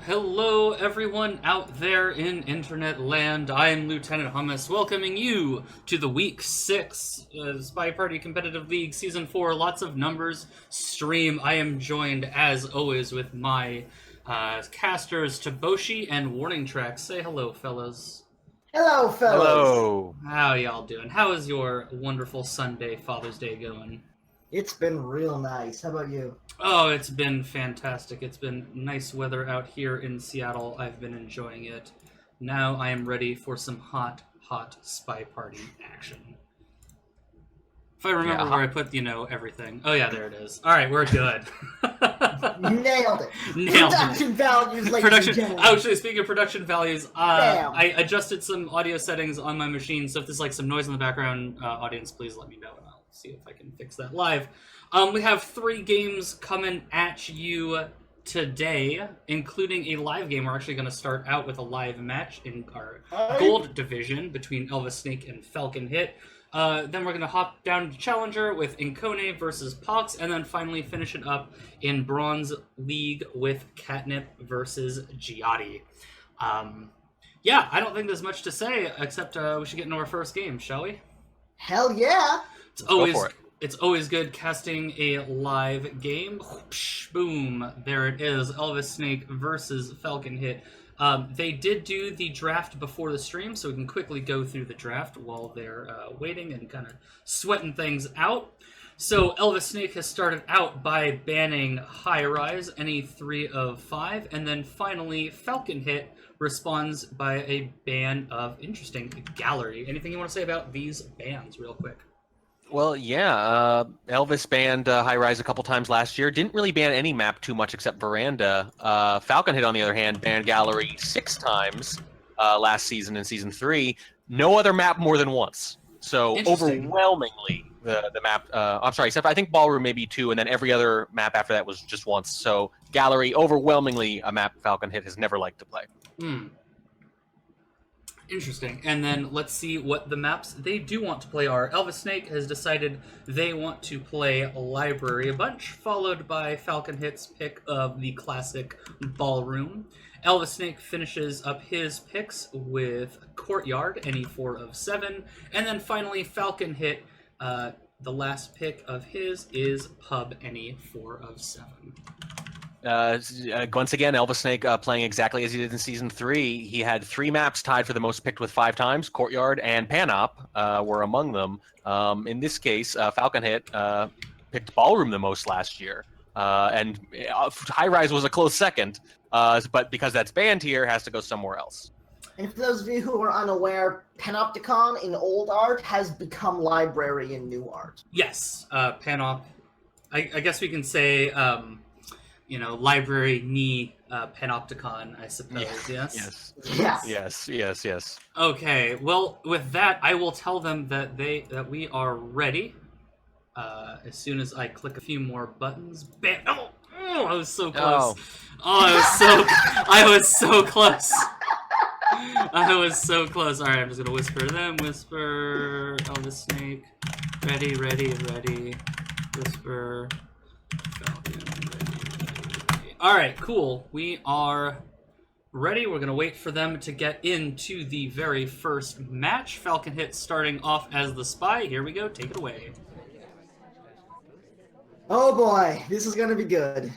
Hello, everyone out there in internet land. I am Lieutenant Hummus, welcoming you to the Week 6 Spy Party Competitive League Season 4 Lots of Numbers stream. I am joined, as always, with my casters Taboshi and Warning Track. Say hello, fellas. Hello, fellas. Hello. How y'all doing? How is your wonderful Sunday, Father's Day going? It's been real nice. How about you? Oh, it's been fantastic. It's been nice weather out here in Seattle. I've been enjoying it. Now I am ready for some hot spy party action. If I remember where I put, everything. Oh yeah, there it is. All right, we're good. Nailed it. Nailed Production it. values, ladies and gentlemen. Actually, speaking of production values, Bam. I adjusted some audio settings on my machine, so if there's like some noise in the background, audience, please let me know, and I'll see if I can fix that live. We have 3 games coming at you today, including a live game. We're actually going to start out with a live match in our gold division between Elvisnake and Falconhit. Then we're going to hop down to Challenger with Incone versus Pox, and then finally finish it up in Bronze League with Catnip versus Giotti. Yeah, I don't think there's much to say, except we should get into our first game, shall we? Hell yeah. It's always good casting a live game. Boom, there it is. Elvisnake versus Falconhit. They did do the draft before the stream, so we can quickly go through the draft while they're waiting and kind of sweating things out. So Elvisnake has started out by banning High Rise, any 3 of 5, and then finally Falconhit responds by a ban of Gallery. Anything you want to say about these bans real quick? Well, yeah, Elvis banned High Rise a couple times last year. Didn't really ban any map too much except Veranda. Falconhit, on the other hand, banned Gallery 6 times last season in Season 3. No other map more than once. So overwhelmingly, the map... I'm sorry, except I think Ballroom maybe 2, and then every other map after that was just once. So Gallery, overwhelmingly, a map Falconhit has never liked to play. Interesting. And then let's see what the maps they do want to play are. Elvisnake has decided they want to play Library a bunch, followed by Falconhit's pick of the classic Ballroom. Elvisnake finishes up his picks with Courtyard, any 4 of 7. And then finally, Falconhit, the last pick of his is Pub, any 4 of 7. Once again, Elvisnake playing exactly as he did in Season 3. He had 3 maps tied for the most picked with 5 times. Courtyard and Panop were among them. In this case, Falconhit picked Ballroom the most last year. And High Rise was a close second, but because that's banned here, has to go somewhere else. And for those of you who are unaware, Panopticon in old art has become Library in new art. Yes, Panop. I guess we can say... Library ni Panopticon, I suppose, yes? Yes. Okay, well, with that, I will tell them that we are ready. As soon as I click a few more buttons. Bam! Oh, I was so close. I was so close. I was so close. All right, I'm just gonna whisper them. Whisper, Elvisnake. Ready. Whisper. Falcon. All right, cool. We are ready. We're going to wait for them to get into the very first match. Falconhit starting off as the spy. Here we go. Take it away. Oh boy, this is going to be good.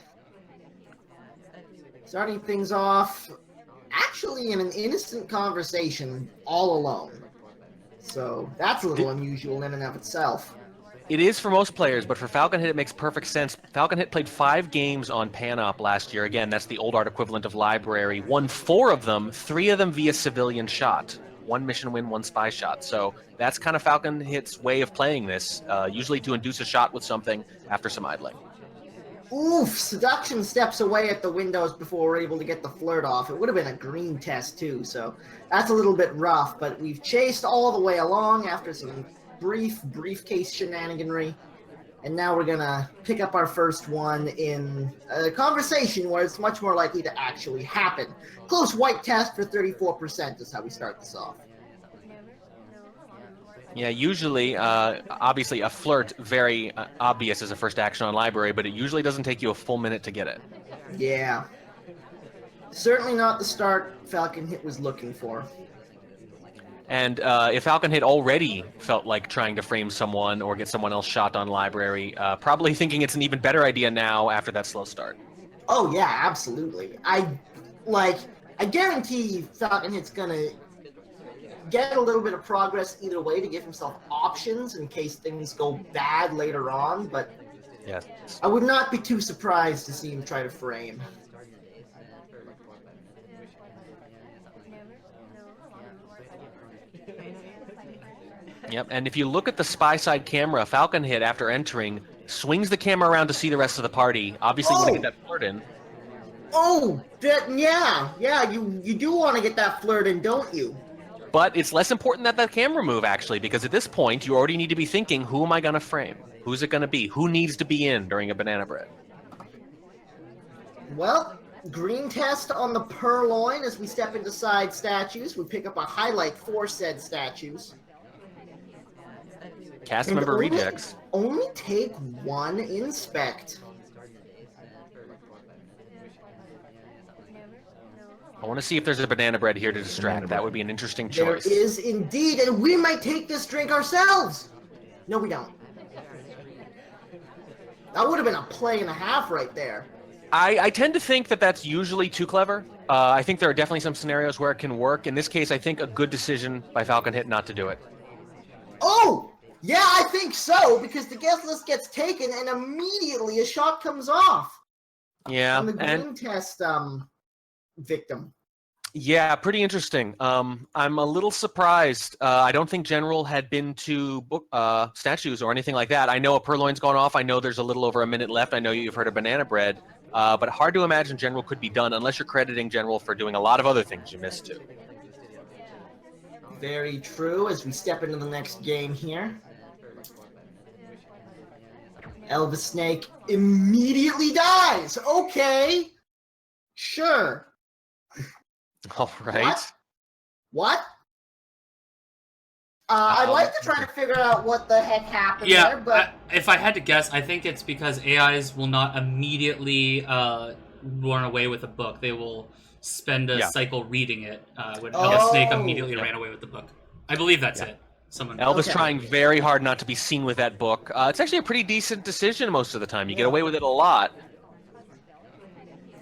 Starting things off, actually in an innocent conversation, all alone. So that's a little unusual in and of itself. It is for most players, but for Falconhit, it makes perfect sense. Falconhit played 5 games on Panop last year. Again, that's the old art equivalent of Library. Won 4 of them, 3 of them via civilian shot. 1 mission win, 1 spy shot. So that's kind of Falconhit's way of playing this, usually to induce a shot with something after some idling. Oof, Seduction steps away at the windows before we're able to get the flirt off. It would have been a green test too, so that's a little bit rough, but we've chased all the way along after some briefcase shenaniganry, and now we're gonna pick up our first one in a conversation where it's much more likely to actually happen. Close white test for 34% is how we start this off. Yeah, usually, obviously a flirt, very obvious as a first action on Library, but it usually doesn't take you a full minute to get it. Yeah. Certainly not the start Falconhit was looking for. And if Falconhit already felt like trying to frame someone or get someone else shot on library, probably thinking it's an even better idea now after that slow start. Oh yeah, absolutely. I guarantee Falconhit's gonna get a little bit of progress either way to give himself options in case things go bad later on, but Yes. I would not be too surprised to see him try to frame. Yep, and if you look at the spy side camera, Falconhit, after entering, swings the camera around to see the rest of the party. Obviously, want to get that flirt in. Oh, yeah, you do want to get that flirt in, don't you? But it's less important that camera move, actually, because at this point, you already need to be thinking, who am I going to frame? Who's it going to be? Who needs to be in during a banana bread? Well, green test on the purloin as we step into side statues. We pick up a highlight for said statues. Cast member rejects. Only take one inspect. I want to see if there's a banana bread here to distract. That would be an interesting choice. There is indeed, and we might take this drink ourselves. No, we don't. That would have been a play and a half right there. I tend to think that that's usually too clever. I think there are definitely some scenarios where it can work. In this case, I think a good decision by Falconhit not to do it. Oh! Yeah, I think so, because the guest list gets taken and immediately a shot comes off. Yeah, On the green test victim. Yeah, pretty interesting. I'm a little surprised. I don't think General had been to statues or anything like that. I know a purloin's gone off. I know there's a little over a minute left. I know you've heard of banana bread. But hard to imagine General could be done unless you're crediting General for doing a lot of other things you missed too. Very true, as we step into the next game here. Elvisnake immediately dies. Okay. Sure. All right. What? I'd like to try to figure out what the heck happened there, but... if I had to guess, I think it's because AIs will not immediately run away with a book. They will spend a cycle reading it when Elvisnake immediately ran away with the book. I believe that's it. Elvis trying very hard not to be seen with that book. It's actually a pretty decent decision most of the time. You get away with it a lot.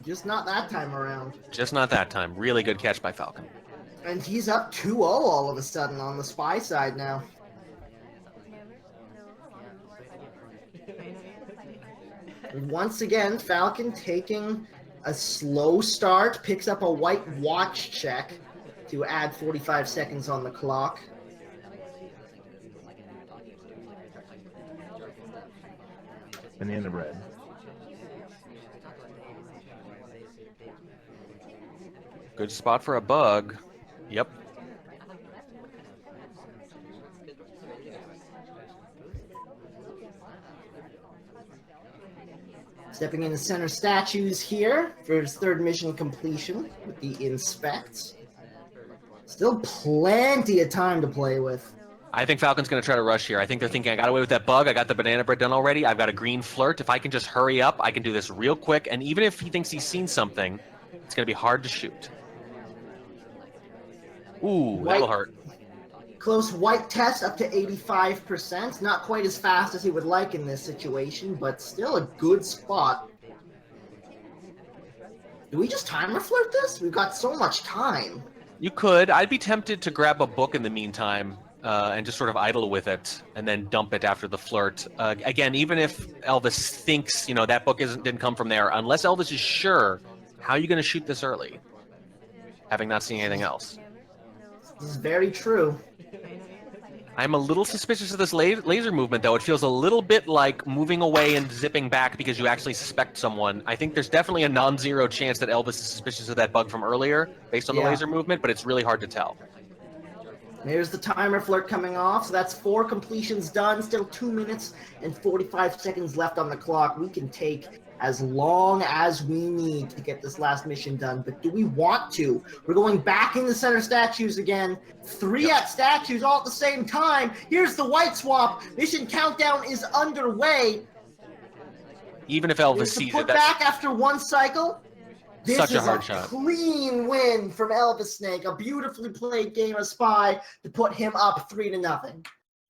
Just not that time around. Just not that time. Really good catch by Falcon. And he's up 2-0 all of a sudden on the spy side now. Once again, Falcon taking a slow start, picks up a white watch check to add 45 seconds on the clock. Banana bread. Good spot for a bug. Yep. Stepping into center statues here for his third mission completion with the inspects. Still plenty of time to play with. I think Falcon's going to try to rush here. I think they're thinking, I got away with that bug. I got the banana bread done already. I've got a green flirt. If I can just hurry up, I can do this real quick. And even if he thinks he's seen something, it's going to be hard to shoot. Ooh, that'll hurt. Close white test up to 85%. Not quite as fast as he would like in this situation, but still a good spot. Do we just timer flirt this? We've got so much time. You could. I'd be tempted to grab a book in the meantime and just sort of idle with it and then dump it after the flirt. Again, even if Elvis thinks, that book didn't come from there, unless Elvis is sure, how are you going to shoot this early, having not seen anything else? This is very true. I'm a little suspicious of this laser movement, though. It feels a little bit like moving away and zipping back because you actually suspect someone. I think there's definitely a non-zero chance that Elvis is suspicious of that bug from earlier based on the laser movement, but it's really hard to tell. There's the timer flirt coming off, so that's 4 completions done. Still 2 minutes and 45 seconds left on the clock. We can take as long as we need to get this last mission done, but do we want to? We're going back in the center statues again. 3 at statues all at the same time. Here's the white swap. Mission countdown is underway. Even if Elvis sees it, put back after 1 cycle. This Such a is hard a shot. clean win from Elvisnake. A beautifully played game of Spy to put him up 3-0.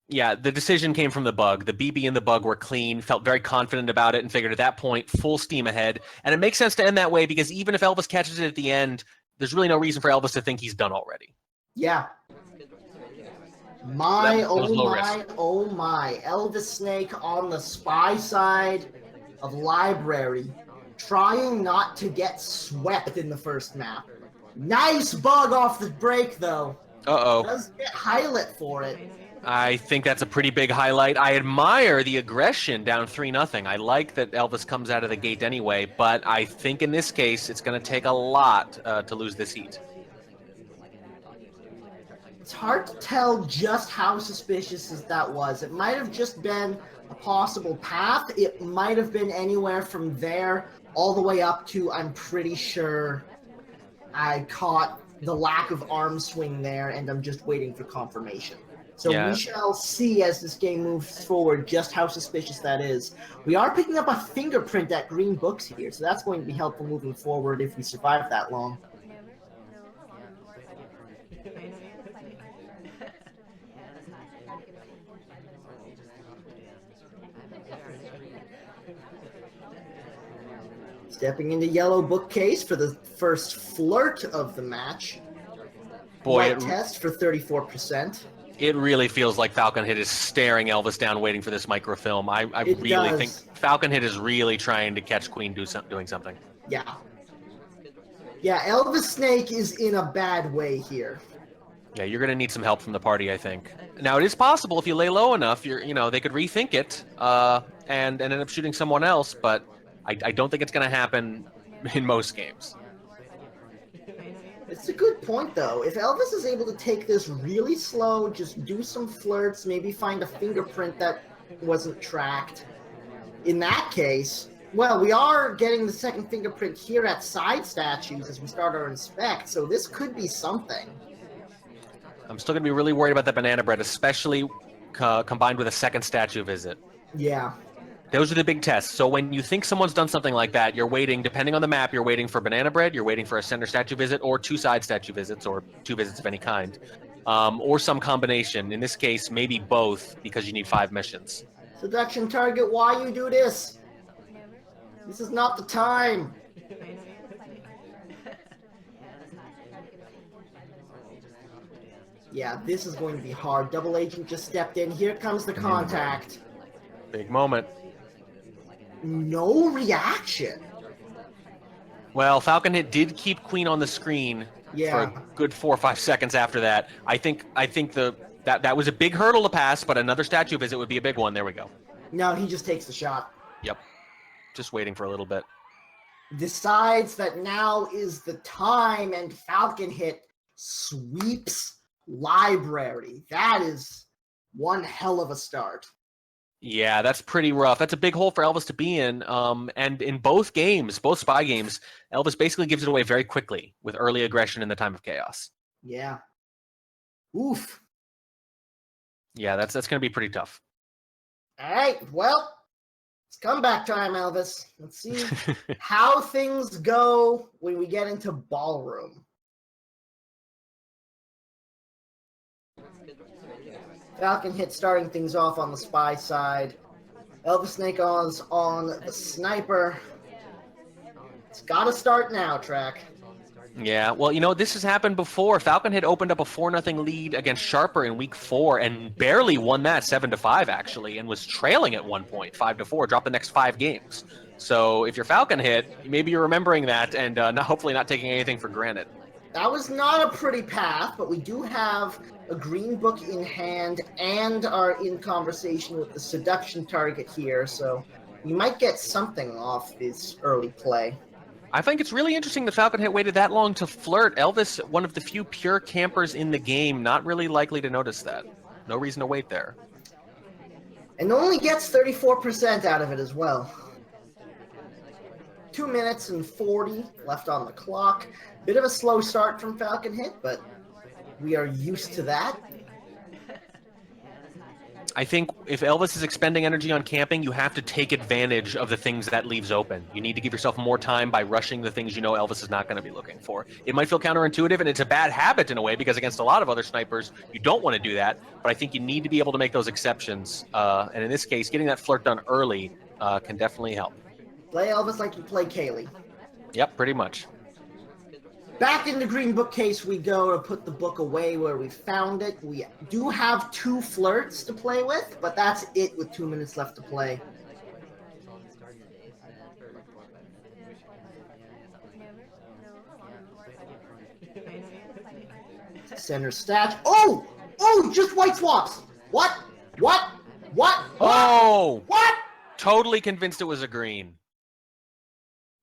Yeah, the decision came from the bug. The BB and the bug were clean, felt very confident about it, and figured at that point, full steam ahead. And it makes sense to end that way because even if Elvis catches it at the end, there's really no reason for Elvis to think he's done already. Yeah. That was low risk. Oh my. Elvisnake on the Spy side of Library, trying not to get swept in the first map. Nice bug off the break, though. Uh-oh. Does get highlight for it. I think that's a pretty big highlight. I admire the aggression down 3-0. I like that Elvis comes out of the gate anyway, but I think in this case, it's going to take a lot to lose this heat. It's hard to tell just how suspicious that was. It might have just been a possible path. It might have been anywhere from there all the way up to, I'm pretty sure I caught the lack of arm swing there, and I'm just waiting for confirmation. So Yeah. we shall see as this game moves forward just how suspicious that is. We are picking up a fingerprint at green books here, so that's going to be helpful moving forward if we survive that long. Stepping into yellow bookcase for the first flirt of the match. Boy, White test for 34%. It really feels like Falconhit is staring Elvis down, waiting for this microfilm. I really think Falconhit is really trying to catch Queen doing something. Yeah. Yeah, Elvisnake is in a bad way here. Yeah, you're going to need some help from the party, I think. Now, it is possible if you lay low enough, they could rethink it and end up shooting someone else, but I don't think it's going to happen in most games. It's a good point, though. If Elvis is able to take this really slow, just do some flirts, maybe find a fingerprint that wasn't tracked, in that case, well, we are getting the second fingerprint here at side statues as we start our inspect, so this could be something. I'm still going to be really worried about that banana bread, especially combined with a second statue visit. Yeah. Those are the big tests. So when you think someone's done something like that, you're waiting, depending on the map, you're waiting for banana bread, you're waiting for a center statue visit, or 2 side statue visits, or 2 visits of any kind, or some combination. In this case, maybe both, because you need 5 missions. Seduction target, why you do this? This is not the time. Yeah, this is going to be hard. Double agent just stepped in. Here comes the contact. Big moment. No reaction. Well, Falconhit did keep Queen on the screen for a good 4 or 5 seconds after that. I think that was a big hurdle to pass, but another statue visit would be a big one. There we go. No, he just takes the shot. Yep. Just waiting for a little bit. Decides that now is the time, and Falconhit sweeps Library. That is one hell of a start. Yeah, that's pretty rough. That's a big hole for Elvis to be in. And in both games, both spy games, Elvis basically gives it away very quickly with early aggression in the time of chaos. Yeah. Oof. Yeah, that's going to be pretty tough. All right, well, it's comeback time, Elvis. Let's see how things go when we get into Ballroom. Falconhit starting things off on the spy side. Elvisnake is on the sniper. It's got to start now, Track. Yeah, well, this has happened before. Falconhit opened up a 4-0 lead against Sharper in week 4 and barely won that 7-5 actually, and was trailing at one point 5-4, dropped the next 5 games. So if you're Falconhit, maybe you're remembering that and hopefully not taking anything for granted. That was not a pretty path, but we do have a green book in hand and are in conversation with the seduction target here, so we might get something off this early play. I think it's really interesting that Falconhit waited that long to flirt. Elvis, one of the few pure campers in the game, not really likely to notice that. No reason to wait there. And only gets 34% out of it as well. 2 minutes and 40 left on the clock. Bit of a slow start from Falconhit, but we are used to that. I think if Elvis is expending energy on camping, you have to take advantage of the things that leaves open. You need to give yourself more time by rushing the things you know Elvis is not going to be looking for. It might feel counterintuitive, and it's a bad habit in a way, because against a lot of other snipers, you don't want to do that. But I think you need to be able to make those exceptions. And in this case, getting that flirt done early can definitely help. Play Elvis like you play Kaylee. Yep, pretty much. Back in the green bookcase we go to put the book away where we found it. We do have 2 flirts to play with, but that's it with 2 minutes left to play. Center statue. Oh! Oh, just white swaps! What? What? What? Oh! What? Totally convinced it was a green.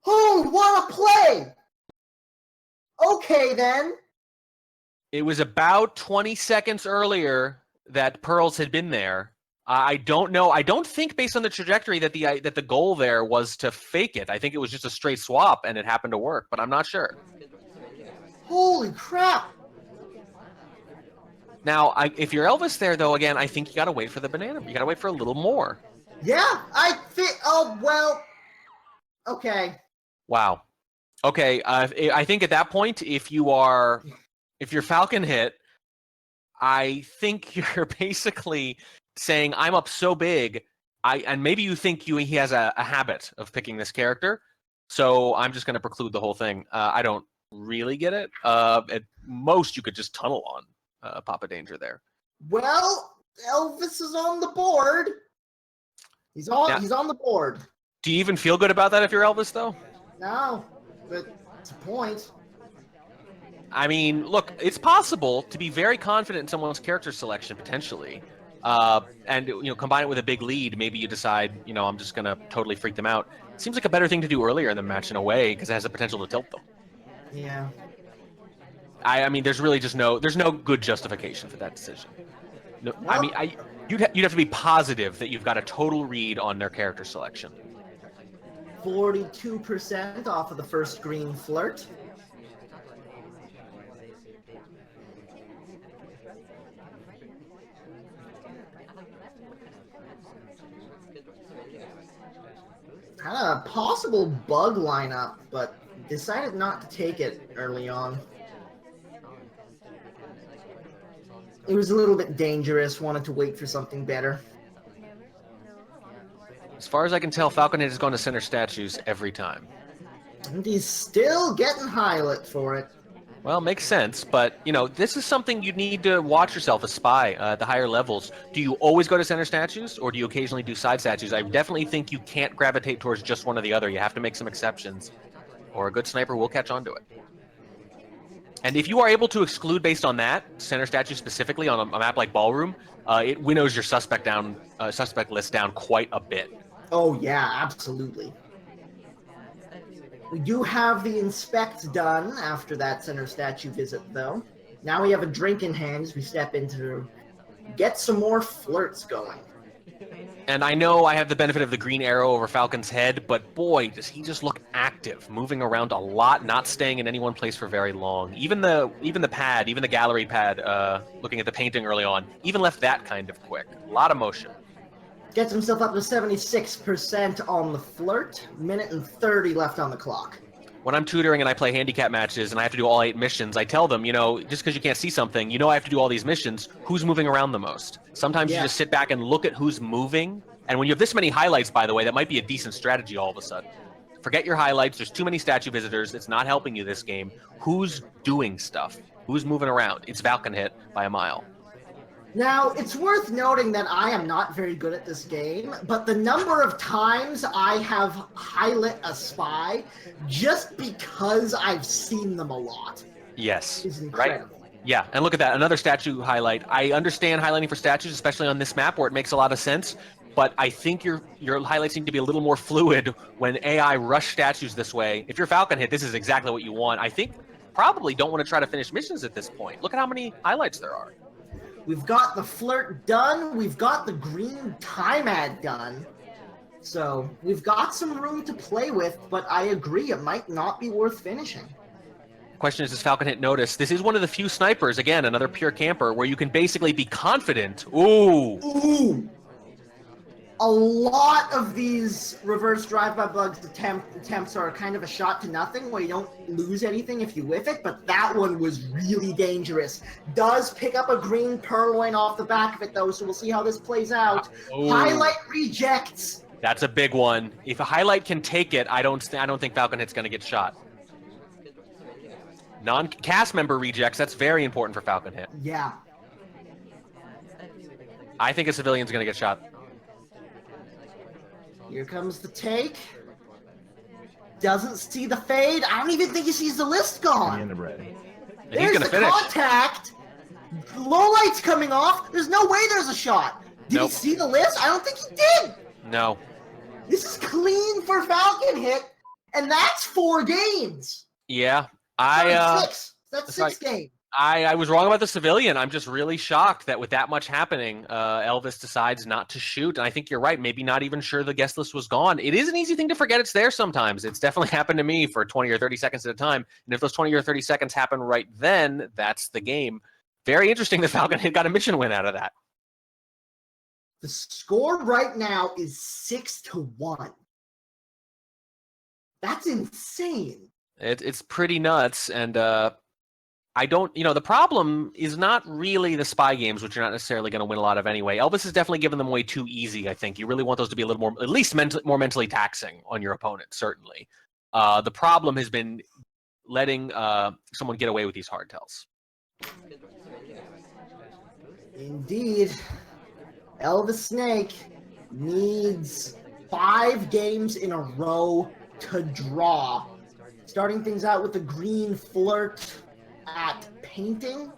Oh, what a play! Okay, then. It was about 20 seconds earlier that Pearls had been there. I don't know. I don't think, based on the trajectory, that the goal there was to fake it. I think it was just a straight swap, and it happened to work, but I'm not sure. Holy crap! Now, if you're Elvis there, though, again, I think you got to wait for the banana. You got to wait for a little more. Yeah, I think. Oh well. Okay. Wow. Okay. I think at that point, if you're Falconhit, I think you're basically saying, I'm up so big, and maybe you think he has a habit of picking this character, so I'm just going to preclude the whole thing. I don't really get it. At most, you could just tunnel on Papa Danger there. Well, Elvis is on the board. He's on the board. Do you even feel good about that if you're Elvis, though? No, but it's a point. I mean, look, it's possible to be very confident in someone's character selection, potentially. And, combine it with a big lead, maybe you decide, I'm just going to totally freak them out. Seems like a better thing to do earlier in the match in a way, because it has the potential to tilt them. Yeah. I mean, there's really just there's no good justification for that decision. No, Well, I mean, you'd have to be positive that you've got a total read on their character selection. 42% off of the first green flirt. Had a possible bug lineup, but decided not to take it early on. It was a little bit dangerous, wanted to wait for something better. As far as I can tell, Falconhit is going to center statues every time. And he's still getting highlight for it. Well, makes sense, but, this is something you need to watch yourself, a spy, at the higher levels. Do you always go to center statues, or do you occasionally do side statues? I definitely think you can't gravitate towards just one or the other. You have to make some exceptions, or a good sniper will catch on to it. And if you are able to exclude based on that, center statue specifically on a map like Ballroom, it winnows your suspect list down quite a bit. Oh yeah, absolutely. We do have the inspect done after that center statue visit, though. Now we have a drink in hand as we step into get some more flirts going. And I know I have the benefit of the green arrow over Falcon's head, but boy, does he just look active, moving around a lot, not staying in any one place for very long. Even the pad, even the gallery pad, looking at the painting early on, even left that kind of quick. A lot of motion. Gets himself up to 76% on the flirt. Minute and 30 left on the clock. When I'm tutoring and I play handicap matches and I have to do all 8 missions, I tell them, just because you can't see something, I have to do all these missions, who's moving around the most? Sometimes you just sit back and look at who's moving. And when you have this many highlights, by the way, that might be a decent strategy all of a sudden. Forget your highlights. There's too many statue visitors. It's not helping you this game. Who's doing stuff? Who's moving around? It's Falconhit by a mile. Now, it's worth noting that I am not very good at this game, but the number of times I have highlit a spy just because I've seen them a lot is incredible. Right? Yeah, and look at that, another statue highlight. I understand highlighting for statues, especially on this map where it makes a lot of sense, but I think your highlights need to be a little more fluid when AI rush statues this way. If you're Falconhit, this is exactly what you want. I think probably don't want to try to finish missions at this point. Look at how many highlights there are. We've got the flirt done. We've got the green time ad done. So we've got some room to play with, but I agree, it might not be worth finishing. question is, does Falconhit notice? This is one of the few snipers, again, another pure camper, where you can basically be confident. Ooh. Ooh! A lot of these reverse drive-by bugs attempts are kind of a shot to nothing, where you don't lose anything if you whiff it, but that one was really dangerous. Does pick up a green purloin off the back of it, though, so we'll see how this plays out. Ooh. Highlight rejects. That's a big one. If a highlight can take it, I don't think Falconhit's going to get shot. Non-cast member rejects, that's very important for Falconhit. Yeah. I think a civilian's going to get shot. Here comes the take. Doesn't see the fade. I don't even think he sees the list And the gone. end of red. And There's he's going the to finish. contact. Low light's coming off. There's no way there's a shot. Did Nope. he see the list? I don't think he did. No. This is clean for Falconhit, and that's 4 games. Yeah. Sorry, 6. That's that's 6 games. I was wrong about the civilian. I'm just really shocked that with that much happening, Elvis decides not to shoot. And I think you're right. Maybe not even sure the guest list was gone. It is an easy thing to forget it's there sometimes. It's definitely happened to me for 20 or 30 seconds at a time. And if those 20 or 30 seconds happen right then, that's the game. Very interesting that Falconhit got a mission win out of that. The score right now is 6-1. That's insane. It's pretty nuts. And I don't, the problem is not really the spy games, which you're not necessarily going to win a lot of anyway. Elvis has definitely given them away too easy, I think. You really want those to be a little more, at least more mentally taxing on your opponent, certainly. The problem has been letting someone get away with these hard tells. Indeed. Elvisnake needs 5 games in a row to draw. Starting things out with the green flirt at painting.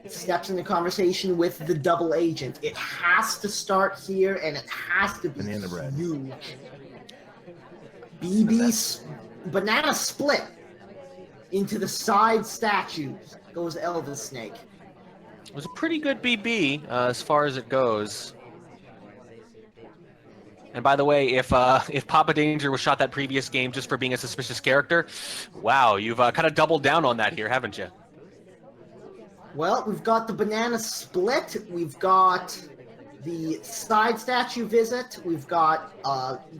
Steps into conversation with the double agent. It has to start here, and it has to be And the end of red. huge. BB's banana split into the side statues goes Elvisnake. It was a pretty good BB as far as it goes. And by the way, if Papa Danger was shot that previous game just for being a suspicious character, wow, you've kind of doubled down on that here, haven't you? Well, we've got the banana split, we've got the side statue visit, we've got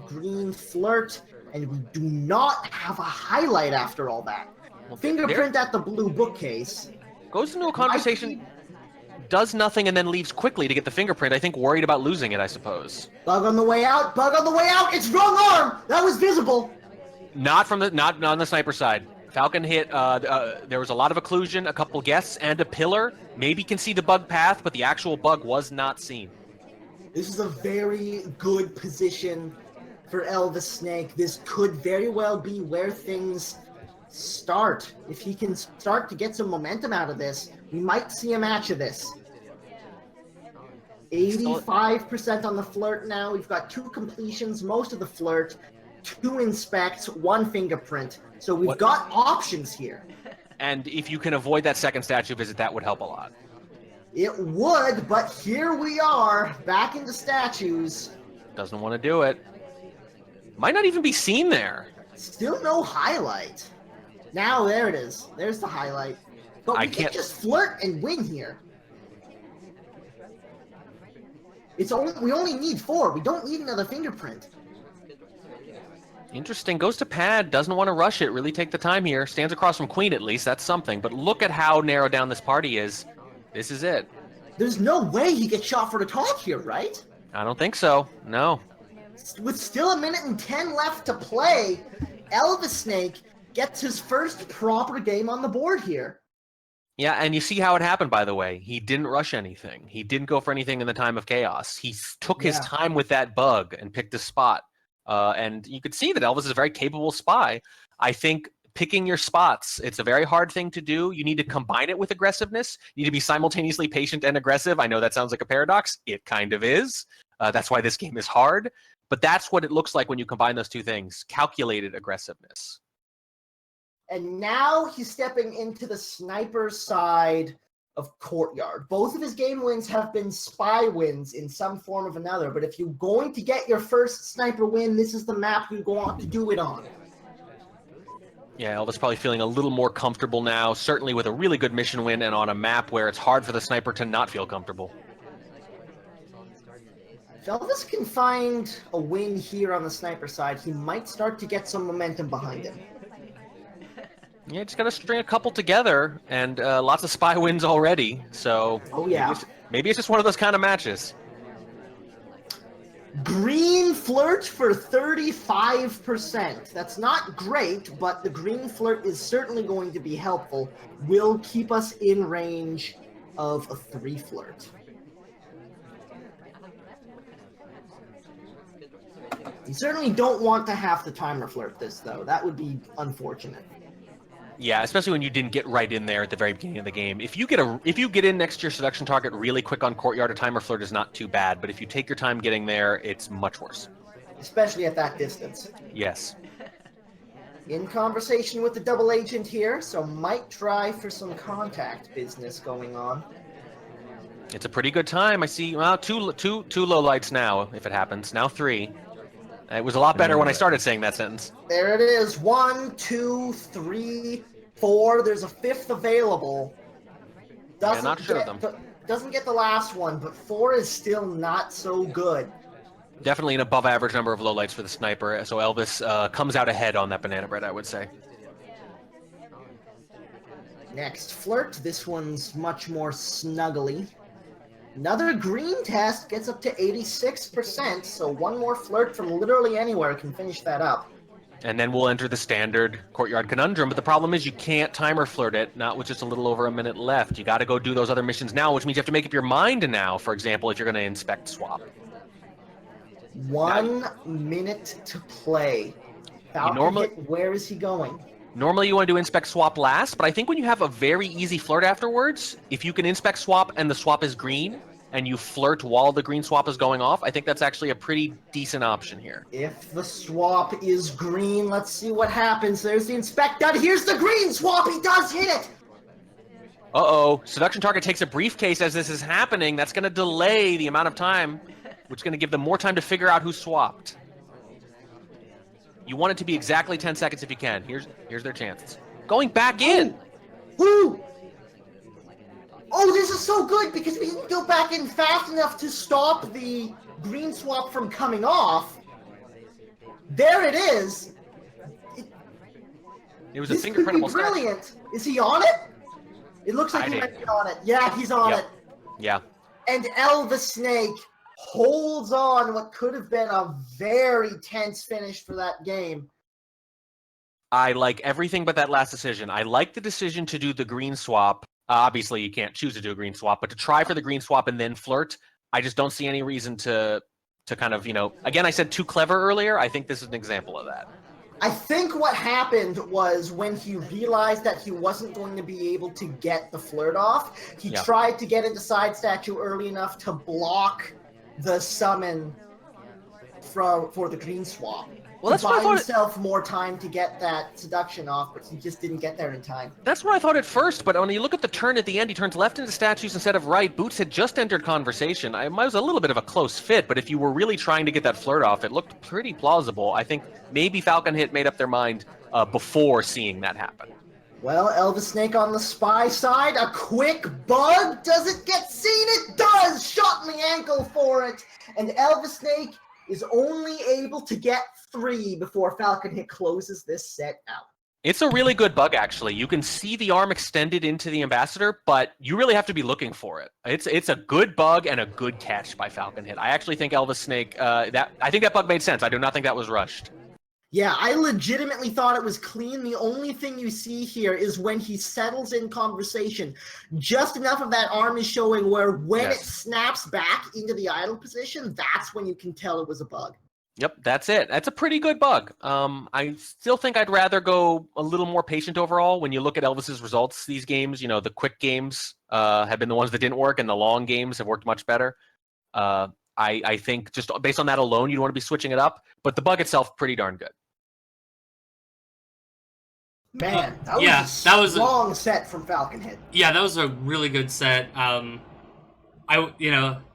green flirt, and we do not have a highlight after all that. Well, Fingerprint at the blue bookcase. Goes into a conversation, does nothing, and then leaves quickly to get the fingerprint. I think worried about losing it, I suppose. Bug on the way out, bug on the way out, it's wrong arm! That was visible! Not on the sniper side. Falconhit, there was a lot of occlusion, a couple guests, and a pillar. Maybe can see the bug path, but the actual bug was not seen. This is a very good position for Elvisnake. This could very well be where things start. If he can start to get some momentum out of this, we might see a match of this. 85% on the flirt now. We've got 2 completions, most of the flirt, 2 inspects, 1 fingerprint. So we've got options here. And if you can avoid that second statue visit, that would help a lot. It would, but here we are, back into statues. Doesn't want to do it. Might not even be seen there. Still no highlight. Now there it is. There's the highlight. But we can't just flirt and win here. We only need 4. We don't need another fingerprint. Interesting. Goes to pad. Doesn't want to rush it. Really take the time here. Stands across from queen at least. That's something. But look at how narrowed down this party is. This is it. There's no way he gets shot for the talk here, right? I don't think so. No. With still 1 minute and 10 left to play, Elvisnake gets his first proper game on the board here. Yeah, and you see how it happened, by the way. He didn't rush anything. He didn't go for anything in the time of chaos. He took his time with that bug and picked a spot. And you could see that Elvis is a very capable spy. I think picking your spots, it's a very hard thing to do. You need to combine it with aggressiveness. You need to be simultaneously patient and aggressive. I know that sounds like a paradox. It kind of is. That's why this game is hard. But that's what it looks like when you combine those 2 things. Calculated aggressiveness. And now he's stepping into the sniper side of Courtyard. Both of his game wins have been spy wins in some form or another, but if you're going to get your first sniper win, this is the map you go on to do it on. Yeah, Elvis probably feeling a little more comfortable now, certainly with a really good mission win and on a map where it's hard for the sniper to not feel comfortable. If Elvis can find a win here on the sniper side, he might start to get some momentum behind him. Yeah, just got to string a couple together, and lots of spy wins already, so Oh, yeah. maybe it's just one of those kind of matches. Green flirt for 35%. That's not great, but the green flirt is certainly going to be helpful. Will keep us in range of a 3 flirt. You certainly don't want to have to timer flirt this, though. That would be unfortunate. Yeah, especially when you didn't get right in there at the very beginning of the game. If you get in next to your seduction target really quick on courtyard, a timer flirt is not too bad. But if you take your time getting there, it's much worse. Especially at that distance. Yes. In conversation with the double agent here, so might try for some contact business going on. It's a pretty good time. I see, well, two low lights now, if it happens. Now 3. It was a lot better when I started saying that sentence. There it is. 1, 2, 3, 4. There's a 5th available. Not sure of them. Doesn't get the last one, but 4 is still not so good. Definitely an above average number of low lights for the sniper, so Elvis comes out ahead on that banana bread, I would say. Next flirt. This one's much more snuggly. Another green test gets up to 86%, so one more flirt from literally anywhere can finish that up. And then we'll enter the standard courtyard conundrum, but the problem is you can't timer flirt it, not with just a little over a minute left. You got to go do those other missions now, which means you have to make up your mind now, for example, if you're going to inspect swap. 1 minute to play. Falconhit, where is he going? Normally you want to do inspect swap last, but I think when you have a very easy flirt afterwards, if you can inspect swap and the swap is green, and you flirt while the green swap is going off, I think that's actually a pretty decent option here. If the swap is green, let's see what happens. There's the inspect done. Here's the green swap. He does hit it. Uh-oh. Seduction target takes a briefcase as this is happening. That's going to delay the amount of time, which is going to give them more time to figure out who swapped. You want it to be exactly 10 seconds if you can. Here's their chances. Going back in. Woo! Oh, this is so good because we didn't go back in fast enough to stop the green swap from coming off. There it is. It was a fingerprint almost. This could be brilliant. Is he on it? It looks like he might be on it. Yeah, he's on it. Yeah. And Elvisnake holds on what could have been a very tense finish for that game. I like everything but that last decision. I like the decision to do the green swap. Obviously, you can't choose to do a green swap, but to try for the green swap and then flirt, I just don't see any reason to kind of, again, I said too clever earlier. I think this is an example of that. I think what happened was when he realized that he wasn't going to be able to get the flirt off, he tried to get into side statue early enough to block the summon for the green swap. Well, that's buy himself more time to get that seduction off, but he just didn't get there in time. That's what I thought at first, but when you look at the turn at the end, he turns left into statues instead of right. Boots had just entered conversation. It was a little bit of a close fit, but if you were really trying to get that flirt off, it looked pretty plausible. I think maybe Falconhit made up their mind before seeing that happen. Well, Elvisnake on the spy side, a quick bug. Does it get seen? It does! Shot in the ankle for it. And Elvisnake is only able to get 3 before Falconhit closes this set out. It's a really good bug, actually. You can see the arm extended into the ambassador, but you really have to be looking for it. It's a good bug and a good catch by Falconhit. I actually think Elvisnake, I think that bug made sense. I do not think that was rushed. Yeah, I legitimately thought it was clean. The only thing you see here is when he settles in conversation, just enough of that arm is showing where when it snaps back into the idle position, that's when you can tell it was a bug. Yep, that's it. That's a pretty good bug. I still think I'd rather go a little more patient overall. When you look at Elvis's results, these games, the quick games have been the ones that didn't work, and the long games have worked much better. I think just based on that alone, you'd want to be switching it up. But the bug itself, pretty darn good. Man, that was a long set from Falconhit. Yeah, that was a really good set.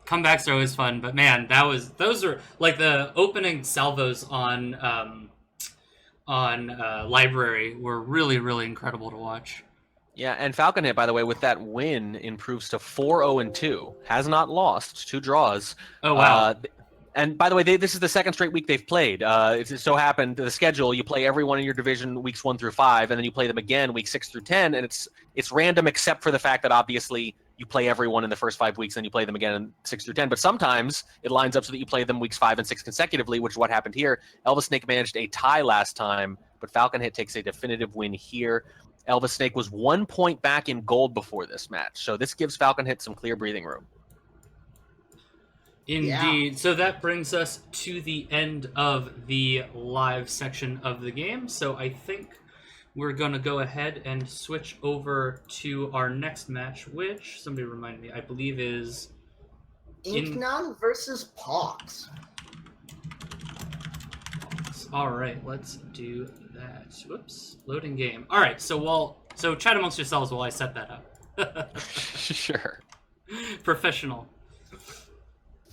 Comebacks are always fun, but man, those are like the opening salvos on on Library were really, really incredible to watch. Yeah, and Falconhit, by the way, with that win, improves to 4-0-2. Has not lost, 2 draws. Oh, wow. And by the way, this is the second straight week they've played. It so happened the schedule, you play everyone in your division weeks 1 through 5, and then you play them again weeks 6 through 10, and it's random except for the fact that obviously you play everyone in the first 5 weeks, and you play them again in 6 through 10. But sometimes it lines up so that you play them weeks 5 and 6 consecutively, which is what happened here. Elvisnake managed a tie last time, but Falconhit takes a definitive win here. Elvisnake was 1 point back in gold before this match, so this gives Falconhit some clear breathing room. Indeed. Yeah. So that brings us to the end of the live section of the game. So I think we're going to go ahead and switch over to our next match, which, somebody remind me, I believe is... Inknon versus Pox. All right, let's do that. Whoops, loading game. All right, so chat amongst yourselves while I set that up. Sure. Professional.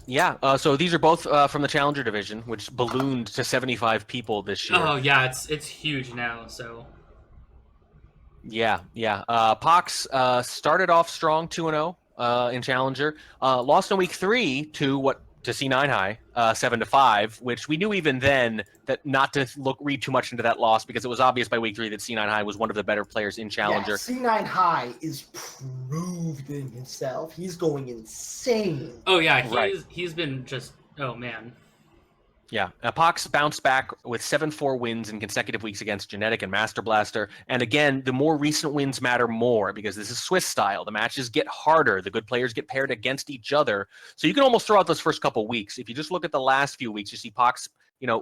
Yeah, so these are both from the Challenger division, which ballooned to 75 people this year. Oh yeah, it's huge now. So. Yeah. Pox started off strong, 2-0 in Challenger. Lost in week 3 to C9 High, 7-5, which we knew even then that not to read too much into that loss because it was obvious by week 3 that C9 High was one of the better players in Challenger. Yeah, C9 High is proving himself. He's going insane. Oh yeah, Right. he's been just man. Yeah, Pox bounced back with 7-4 wins in consecutive weeks against Genetic and Master Blaster. And again, the more recent wins matter more because this is Swiss style. The matches get harder. The good players get paired against each other. So you can almost throw out those first couple weeks. If you just look at the last few weeks, you see Pox,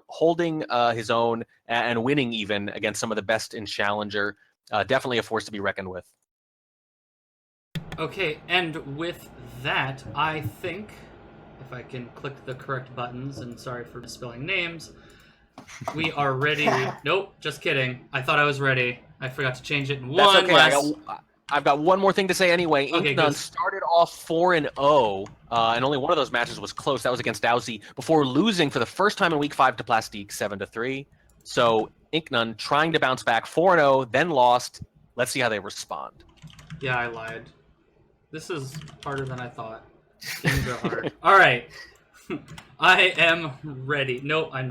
holding his own and winning even against some of the best in Challenger. Definitely a force to be reckoned with. Okay, and with that, I think, if I can click the correct buttons, and sorry for misspelling names, we are ready. Nope, just kidding. I thought I was ready. I forgot to change it in That's one okay. last... I've got one more thing to say anyway. Okay, Inknon good. started off 4-0, and only one of those matches was close. That was against Dowsey, before losing for the first time in week 5 to Plastique, 7-3. So Inknon trying to bounce back, 4-0, then lost. Let's see how they respond. Yeah, I lied. This is harder than I thought. Games are hard. All right. I am ready. No, I'm